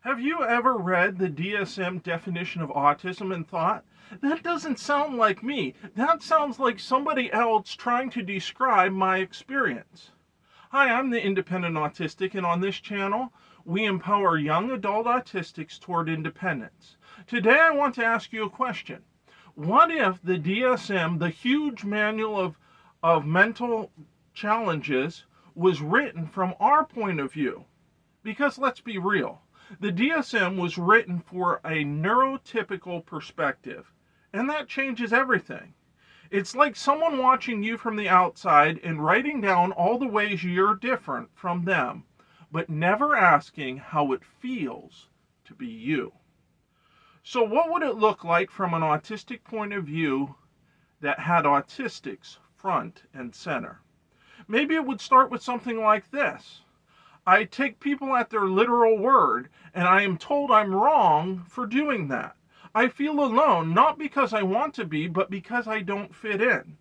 Have you ever read the DSM definition of autism and thought, that doesn't sound like me. That sounds like somebody else trying to describe my experience. Hi, I'm the Independent Autistic, and on this channel, we empower young adult autistics toward independence. Today, I want to ask you a question. What if the DSM, the huge manual of mental challenges, was written from our point of view? Because let's be real, the DSM was written for a neurotypical perspective, and that changes everything. It's like someone watching you from the outside and writing down all the ways you're different from them, but never asking how it feels to be you. So what would it look like from an autistic point of view that had autistics front and center? Maybe it would start with something like this. I take people at their literal word, and I am told I'm wrong for doing that. I feel alone, not because I want to be, but because I don't fit in.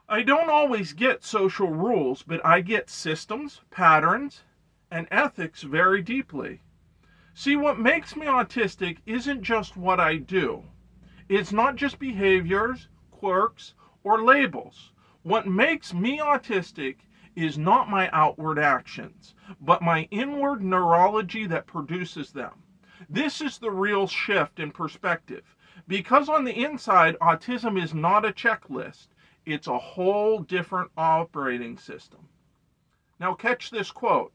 I don't always get social rules, but I get systems, patterns, and ethics very deeply. See, what makes me autistic isn't just what I do. It's not just behaviors, quirks, or labels. What makes me autistic is not my outward actions, but my inward neurology that produces them. This is the real shift in perspective. Because on the inside, autism is not a checklist. It's a whole different operating system. Now catch this quote.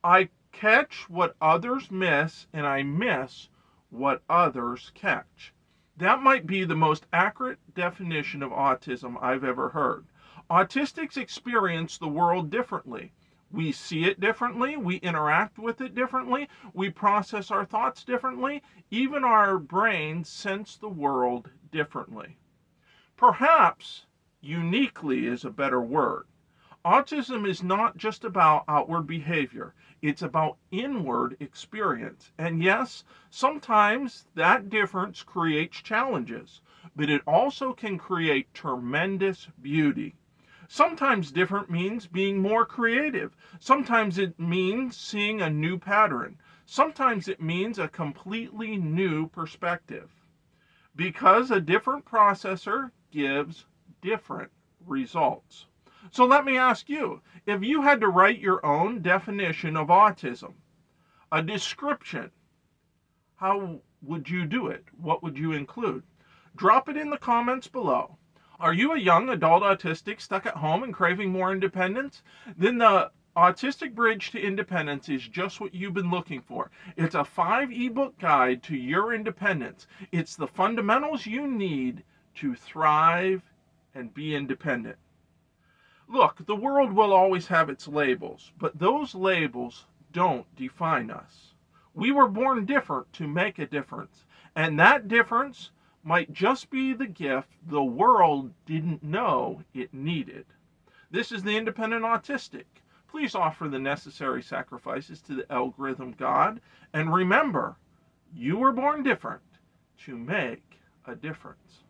I catch what others miss, and I miss what others catch. That might be the most accurate definition of autism I've ever heard. Autistics experience the world differently. We see it differently, we interact with it differently, we process our thoughts differently, even our brains sense the world differently. Perhaps uniquely is a better word. Autism is not just about outward behavior, it's about inward experience. And yes, sometimes that difference creates challenges, but it also can create tremendous beauty. Sometimes different means being more creative. Sometimes it means seeing a new pattern. Sometimes it means a completely new perspective. Because a different processor gives different results. So let me ask you, if you had to write your own definition of autism, a description, how would you do it? What would you include? Drop it in the comments below. Are you a young adult autistic stuck at home and craving more independence? Then the Autistic Bridge to Independence is just what you've been looking for. It's a 5 ebook guide to your independence. It's the fundamentals you need to thrive and be independent. Look, the world will always have its labels, but those labels don't define us. We were born different to make a difference, and that difference might just be the gift the world didn't know it needed. This is the Independent Autistic. Please offer the necessary sacrifices to the algorithm God, and remember, you were born different to make a difference.